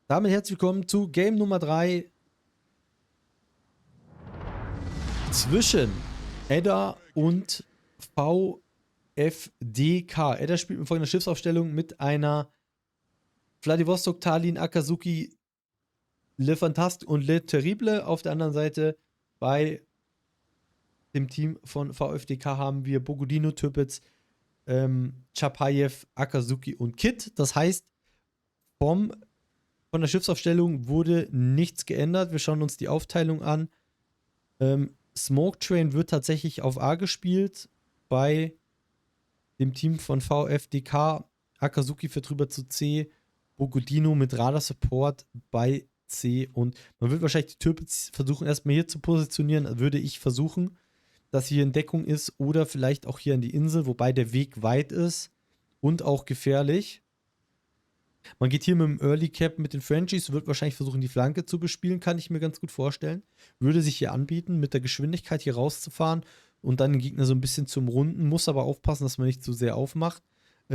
Damit herzlich willkommen zu Game Nummer 3 zwischen Edda und VFDK. Edda spielt mit folgender Schiffsaufstellung mit einer Vladivostok, Tallinn, Akazuki, Le Fantasque und Le Terrible. Auf der anderen Seite bei dem Team von VFDK haben wir Bogodino, Türpitz, Chapayev, Akazuki und Kit. Das heißt, von der Schiffsaufstellung wurde nichts geändert. Wir schauen uns die Aufteilung an. Smoke Train wird tatsächlich auf A gespielt bei dem Team von VFDK. Akazuki führt rüber zu C. Bogodino mit Radar Support bei C. Und man wird wahrscheinlich die Türpitz versuchen, erstmal hier zu positionieren. Würde ich versuchen, dass hier in Deckung ist oder vielleicht auch hier an die Insel, wobei der Weg weit ist und auch gefährlich. Man geht hier mit dem Early Cap mit den Frenchies, wird wahrscheinlich versuchen, die Flanke zu bespielen, kann ich mir ganz gut vorstellen. Würde sich hier anbieten, mit der Geschwindigkeit hier rauszufahren und dann den Gegner so ein bisschen zum Runden, muss aber aufpassen, dass man nicht zu sehr aufmacht.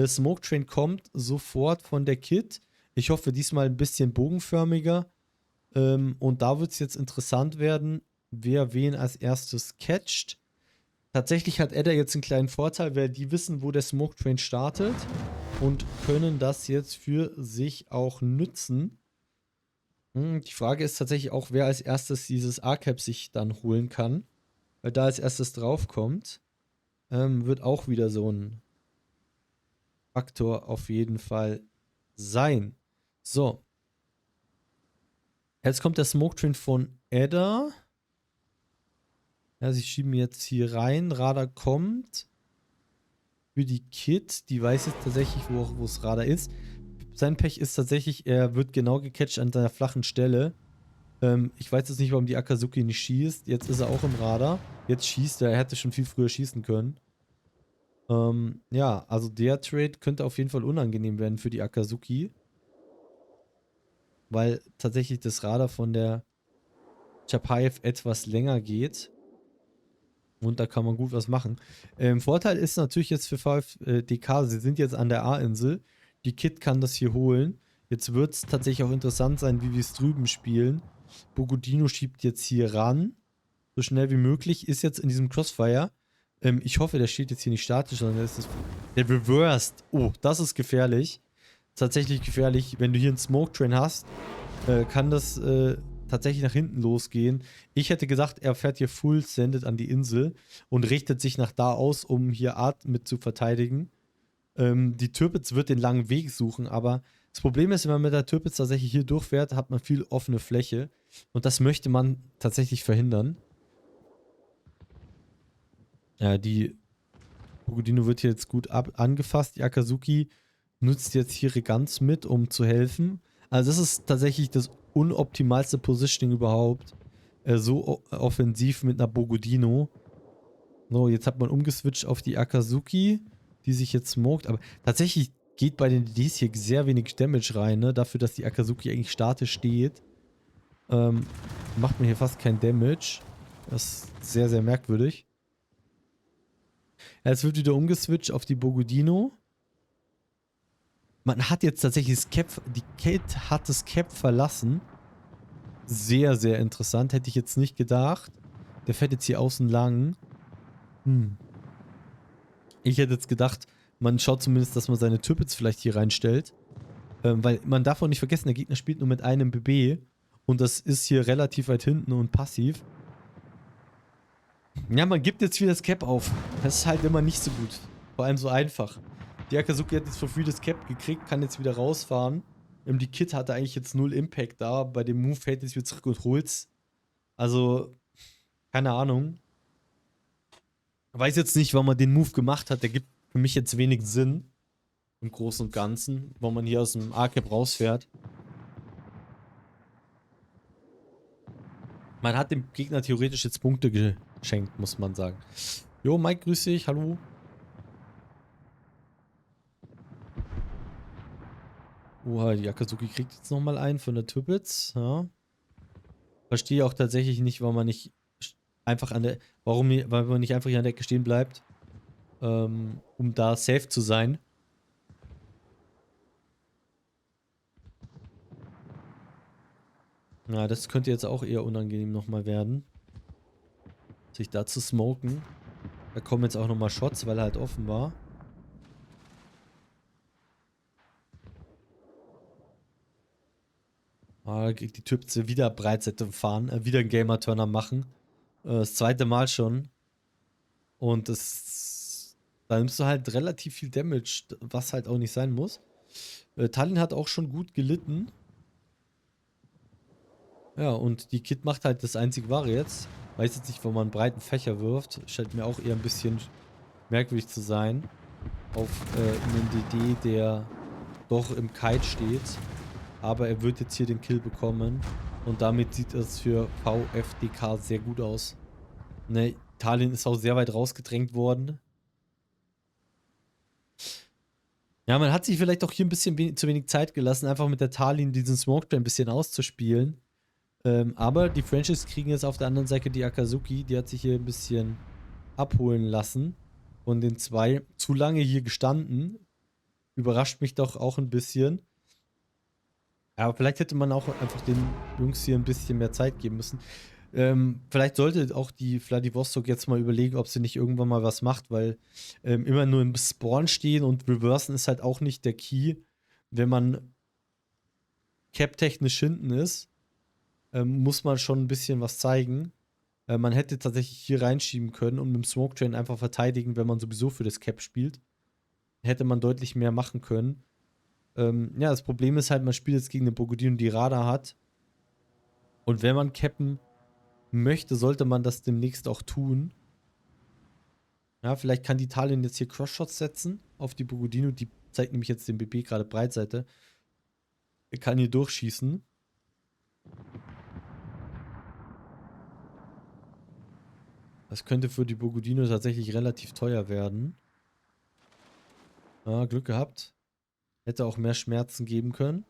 Smoke Train kommt sofort von der Kit. Ich hoffe, diesmal ein bisschen bogenförmiger. Und da wird es jetzt interessant werden, wer wen als erstes catcht. Tatsächlich hat Edda jetzt einen kleinen Vorteil, weil die wissen, wo der Smoke Train startet und können das jetzt für sich auch nützen. Die Frage ist tatsächlich auch, wer als erstes dieses A-Cap sich dann holen kann, weil da als erstes draufkommt, wird auch wieder so ein Faktor auf jeden Fall sein. So, jetzt kommt der Smoke Train von Edda. Ja, sie schieben jetzt hier rein. Radar kommt. Für die Kit, die weiß jetzt tatsächlich, wo das Radar ist. Sein Pech ist tatsächlich, er wird genau gecatcht an seiner flachen Stelle. Ich weiß jetzt nicht, warum die Akazuki nicht schießt. Jetzt ist er auch im Radar. Jetzt schießt er. Er hätte schon viel früher schießen können. Ja, also der Trade könnte auf jeden Fall unangenehm werden für die Akazuki. Weil tatsächlich das Radar von der Chapayev etwas länger geht. Und da kann man gut was machen. Vorteil ist natürlich jetzt für VfDK, sie sind jetzt an der A-Insel. Die Kit kann das hier holen. Jetzt wird es tatsächlich auch interessant sein, wie wir es drüben spielen. Bogodino schiebt jetzt hier ran. So schnell wie möglich. Ist jetzt in diesem Crossfire. Ich hoffe, der steht jetzt hier nicht statisch, sondern der reversed. Oh, das ist gefährlich. Tatsächlich gefährlich. Wenn du hier einen Smoke Train hast, kann das tatsächlich nach hinten losgehen. Ich hätte gedacht, er fährt hier full sendet an die Insel und richtet sich nach da aus, um hier Art mit zu verteidigen. Die Türpitz wird den langen Weg suchen, aber das Problem ist, wenn man mit der Türpitz tatsächlich hier durchfährt, hat man viel offene Fläche und das möchte man tatsächlich verhindern. Ja, die Bogodino wird hier jetzt gut angefasst. Die Akazuki nutzt jetzt hier Reganz mit, um zu helfen. Also das ist tatsächlich das unoptimalste Positioning überhaupt. So offensiv mit einer Bogodino. So, jetzt hat man umgeswitcht auf die Akazuki, die sich jetzt smoked. Aber tatsächlich geht bei den DDs hier sehr wenig Damage rein, ne? Dafür, dass die Akazuki eigentlich statisch steht. Macht man hier fast kein Damage. Das ist sehr, sehr merkwürdig. Ja, jetzt wird wieder umgeswitcht auf die Bogodino. Man hat jetzt tatsächlich das Cap, die Kate hat das Cap verlassen. Sehr, sehr interessant. Hätte ich jetzt nicht gedacht. Der fährt jetzt hier außen lang. Ich hätte jetzt gedacht, man schaut zumindest, dass man seine Türpitz vielleicht hier reinstellt. Weil man darf auch nicht vergessen, der Gegner spielt nur mit einem BB. Und das ist hier relativ weit hinten und passiv. Ja, man gibt jetzt wieder das Cap auf. Das ist halt immer nicht so gut. Vor allem so einfach. Die Akazuki hat jetzt for free das Cap gekriegt, kann jetzt wieder rausfahren. Die Kit hatte eigentlich jetzt null Impact da. Bei dem Move fällt jetzt wieder zurück und holt's. Also, keine Ahnung. Weiß jetzt nicht, warum man den Move gemacht hat. Der gibt für mich jetzt wenig Sinn. Im Großen und Ganzen. Warum man hier aus dem A-Cap rausfährt. Man hat dem Gegner theoretisch jetzt Punkte geschenkt, muss man sagen. Jo, Mike, grüß dich. Hallo. Oha, die Akazuki kriegt jetzt nochmal einen von der Türpitz. Ja. Verstehe auch tatsächlich nicht, warum man nicht einfach an der. Weil man nicht einfach hier an der Ecke stehen bleibt. Um da safe zu sein. Ja, das könnte jetzt auch eher unangenehm nochmal werden. Sich da zu smoken. Da kommen jetzt auch nochmal Shots, weil er halt offen war. Ah, die Typen wieder Breitseite fahren, wieder einen Gamer-Turner machen. Das zweite Mal schon. Und da nimmst du halt relativ viel Damage, was halt auch nicht sein muss. Tallinn hat auch schon gut gelitten. Ja, und die Kid macht halt das einzig Wahre jetzt. Weiß jetzt nicht, wo man einen breiten Fächer wirft. Scheint mir auch eher ein bisschen merkwürdig zu sein. Auf einen DD, der doch im Kite steht. Aber er wird jetzt hier den Kill bekommen. Und damit sieht es für VfDK sehr gut aus. Ne, Tallinn ist auch sehr weit rausgedrängt worden. Ja, man hat sich vielleicht auch hier ein bisschen zu wenig Zeit gelassen, einfach mit der Tallinn diesen Smoke ein bisschen auszuspielen. Aber die Frenchies kriegen jetzt auf der anderen Seite die Akazuki. Die hat sich hier ein bisschen abholen lassen. Von den zwei zu lange hier gestanden. Überrascht mich doch auch ein bisschen. Aber vielleicht hätte man auch einfach den Jungs hier ein bisschen mehr Zeit geben müssen. Vielleicht sollte auch die Vladivostok jetzt mal überlegen, ob sie nicht irgendwann mal was macht, weil immer nur im Spawn stehen und reversen ist halt auch nicht der Key, wenn man cap-technisch hinten ist. Muss man schon ein bisschen was zeigen. Man hätte tatsächlich hier reinschieben können und mit dem Smoke Train einfach verteidigen, wenn man sowieso für das Cap spielt. Hätte man deutlich mehr machen können. Ja, das Problem ist halt, man spielt jetzt gegen eine Bogodin, die Radar hat. Und wenn man cappen möchte, sollte man das demnächst auch tun. Ja, vielleicht kann die Tallinn jetzt hier Crossshots setzen auf die Bogodino. Die zeigt nämlich jetzt den BB gerade Breitseite. Er kann hier durchschießen. Das könnte für die Bogodino tatsächlich relativ teuer werden. Ja, Glück gehabt. Hätte auch mehr Schmerzen geben können.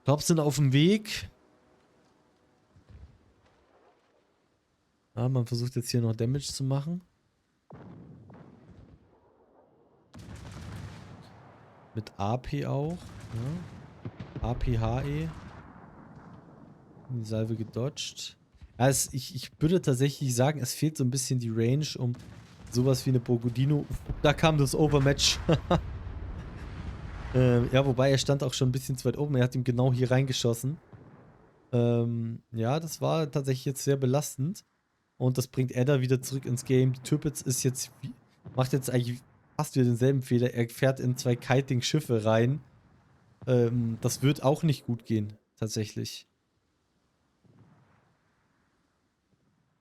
Tops sind auf dem Weg. Ja, man versucht jetzt hier noch Damage zu machen. Mit AP auch. Ja. APHE. Die Salve gedodged. Ja, ich würde tatsächlich sagen, es fehlt so ein bisschen die Range, um sowas wie eine Bogodino. Da kam das Overmatch. Ja, wobei er stand auch schon ein bisschen zu weit oben. Er hat ihm genau hier reingeschossen. Ja, das war tatsächlich jetzt sehr belastend. Und das bringt Edda wieder zurück ins Game. Die Türpitz ist jetzt, macht jetzt eigentlich fast wieder denselben Fehler. Er fährt in 2 Kiting-Schiffe rein. Das wird auch nicht gut gehen, tatsächlich.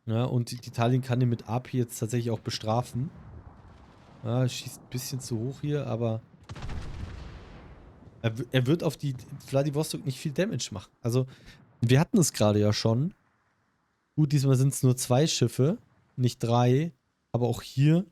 Ja, und die Tallinn kann ihn mit AP jetzt tatsächlich auch bestrafen. Ja, schießt ein bisschen zu hoch hier, aber er wird auf die Vladivostok nicht viel Damage machen. Also, wir hatten es gerade ja schon. Gut, diesmal sind es nur 2 Schiffe, nicht 3. Aber auch hier.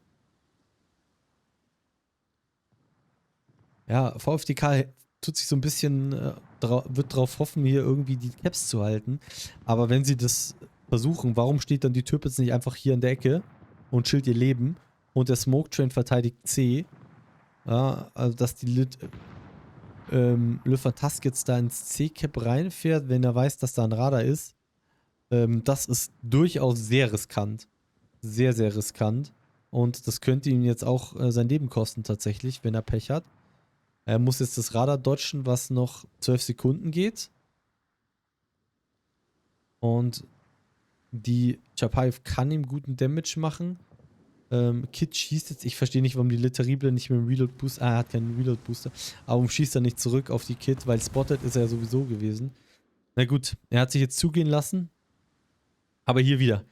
Ja, VfDK tut sich so ein bisschen, wird darauf hoffen, hier irgendwie die Caps zu halten. Aber wenn sie das versuchen, warum steht dann die Türpitz nicht einfach hier in der Ecke und chillt ihr Leben und der Smoke Train verteidigt C? Ja, also dass die Le Fantasque jetzt da ins C-Cap reinfährt, wenn er weiß, dass da ein Radar ist. Das ist durchaus sehr riskant. Sehr, sehr riskant. Und das könnte ihm jetzt auch sein Leben kosten tatsächlich, wenn er Pech hat. Er muss jetzt das Radar dodgen, was noch 12 Sekunden geht. Und die Chapayev kann ihm guten Damage machen. Kid schießt jetzt, ich verstehe nicht, warum die Terrible nicht mit dem Reload Booster, er hat keinen Reload Booster, aber warum schießt er nicht zurück auf die Kid, weil Spotted ist er ja sowieso gewesen. Na gut, er hat sich jetzt zugehen lassen, aber hier wieder.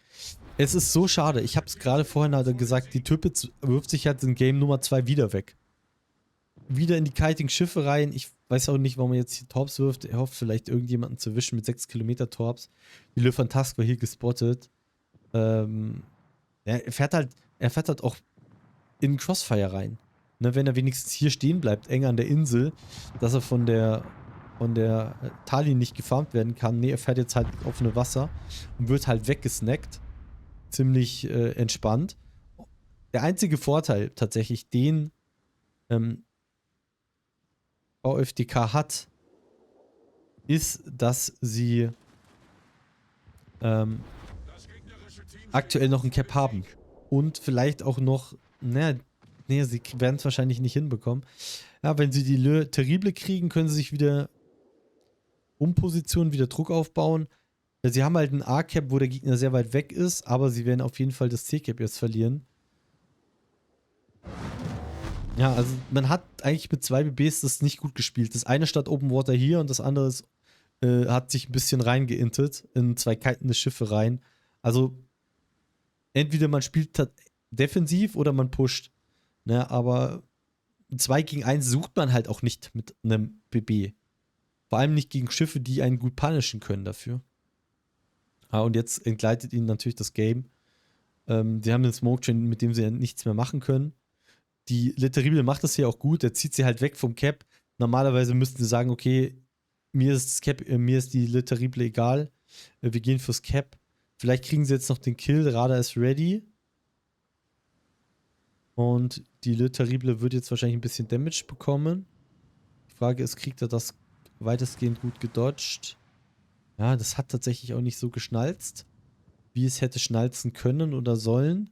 Es ist so schade, ich habe es gerade vorhin halt gesagt, die Türpitz wirft sich halt in Game Nummer 2 wieder weg. Wieder in die Kiting-Schiffe rein, ich weiß auch nicht, warum er jetzt hier Torps wirft, er hofft vielleicht irgendjemanden zu wischen mit 6 Kilometer Torps. Die Le Fantasque war hier gespottet. Ja, er fährt halt auch in Crossfire rein. Ne, wenn er wenigstens hier stehen bleibt, eng an der Insel, dass er von der Tallinn nicht gefarmt werden kann. Ne, er fährt jetzt halt auf offene Wasser und wird halt weggesnackt. Ziemlich entspannt. Der einzige Vorteil tatsächlich, den VfDK hat, ist, dass sie aktuell noch ein Cap haben. Und vielleicht auch noch, nee, sie werden es wahrscheinlich nicht hinbekommen. Ja, wenn sie die Le Terrible kriegen, können sie sich wieder umpositionieren, wieder Druck aufbauen. Sie haben halt ein A-Cap, wo der Gegner sehr weit weg ist, aber sie werden auf jeden Fall das C-Cap jetzt verlieren. Ja, also man hat eigentlich mit 2 BBs das nicht gut gespielt. Das eine statt Open Water hier und das andere ist, hat sich ein bisschen reingeintet in 2 kitende Schiffe rein. Also entweder man spielt defensiv oder man pusht. Ne, aber 2 gegen 1 sucht man halt auch nicht mit einem BB. Vor allem nicht gegen Schiffe, die einen gut punishen können dafür. Ah, und jetzt entgleitet ihnen natürlich das Game. Sie haben den Smoke Train, mit dem sie ja nichts mehr machen können. Die Le Terrible macht das hier auch gut. Der zieht sie halt weg vom Cap. Normalerweise müssten sie sagen, okay, mir ist das Cap, mir ist die Le Terrible egal. Wir gehen fürs Cap. Vielleicht kriegen sie jetzt noch den Kill. Radar ist ready. Und die Le Terrible wird jetzt wahrscheinlich ein bisschen Damage bekommen. Die Frage ist, kriegt er das weitestgehend gut gedodged? Ja, das hat tatsächlich auch nicht so geschnalzt, wie es hätte schnalzen können oder sollen.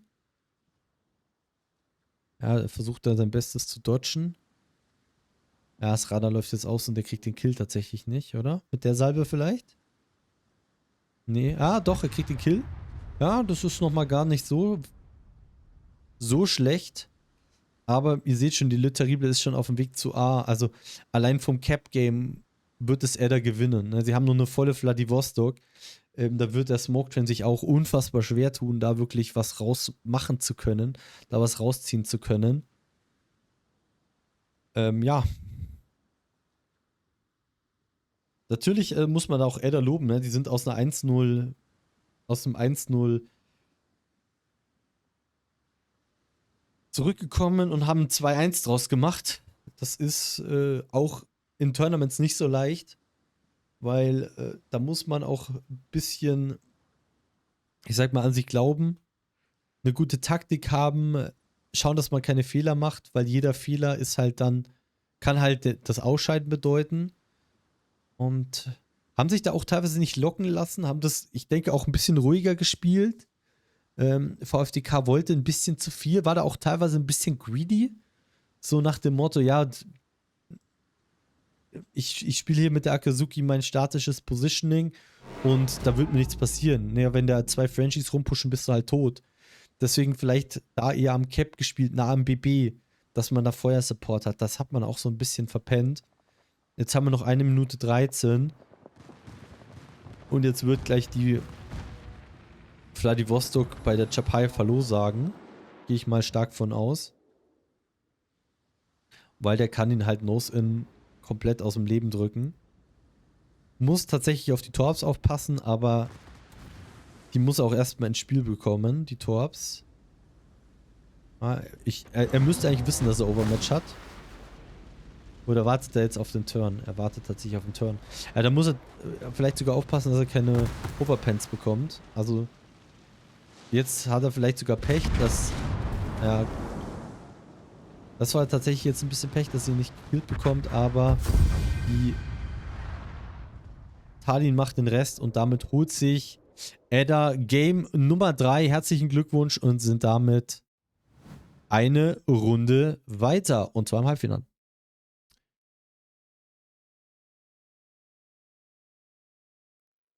Ja, er versucht da sein Bestes zu dodgen. Ja, das Radar läuft jetzt aus und der kriegt den Kill tatsächlich nicht, oder? Mit der Salbe vielleicht? Nee, doch, er kriegt den Kill. Ja, das ist nochmal gar nicht so schlecht. Aber ihr seht schon, die Le Terrible ist schon auf dem Weg zu A. Also allein vom Cap-Game wird es Edda gewinnen. Ne? Sie haben nur eine volle Vladivostok. Da wird der Smoke Train sich auch unfassbar schwer tun, da wirklich was rausmachen zu können, da was rausziehen zu können. Ja. Natürlich muss man auch Edda loben, ne? Die sind aus einer 1-0, aus dem 1-0 zurückgekommen und haben 2-1 draus gemacht. Das ist auch in Tournaments nicht so leicht, weil da muss man auch ein bisschen, ich sag mal, an sich glauben, eine gute Taktik haben, schauen, dass man keine Fehler macht, weil jeder Fehler ist halt dann, kann halt das Ausscheiden bedeuten. Und haben sich da auch teilweise nicht locken lassen, haben das, ich denke, auch ein bisschen ruhiger gespielt. VfDK wollte ein bisschen zu viel, war da auch teilweise ein bisschen greedy. So nach dem Motto, ja, ich spiele hier mit der Akazuki mein statisches Positioning und da wird mir nichts passieren. Naja, wenn da 2 Frenchies rumpushen, bist du halt tot. Deswegen vielleicht da eher am Cap gespielt, nah am BB, dass man da Feuersupport hat. Das hat man auch so ein bisschen verpennt. Jetzt haben wir noch 1 Minute 13. Und jetzt wird gleich die Vladivostok bei der Chapai verlosagen. Gehe ich mal stark von aus. Weil der kann ihn halt Nose-In komplett aus dem Leben drücken. Muss tatsächlich auf die Torps aufpassen, aber die muss er auch erstmal ins Spiel bekommen, die Torps. Er müsste eigentlich wissen, dass er Overmatch hat. Oder wartet er jetzt auf den Turn? Er wartet tatsächlich auf den Turn. Ja, da muss er vielleicht sogar aufpassen, dass er keine Overpens bekommt. Also, jetzt hat er vielleicht sogar Pech, dass... Ja, das war tatsächlich jetzt ein bisschen Pech, dass er nicht gekillt bekommt, aber die Talin macht den Rest und damit holt sich Edda Game Nummer 3. Herzlichen Glückwunsch und sind damit eine Runde weiter und zwar im Halbfinale.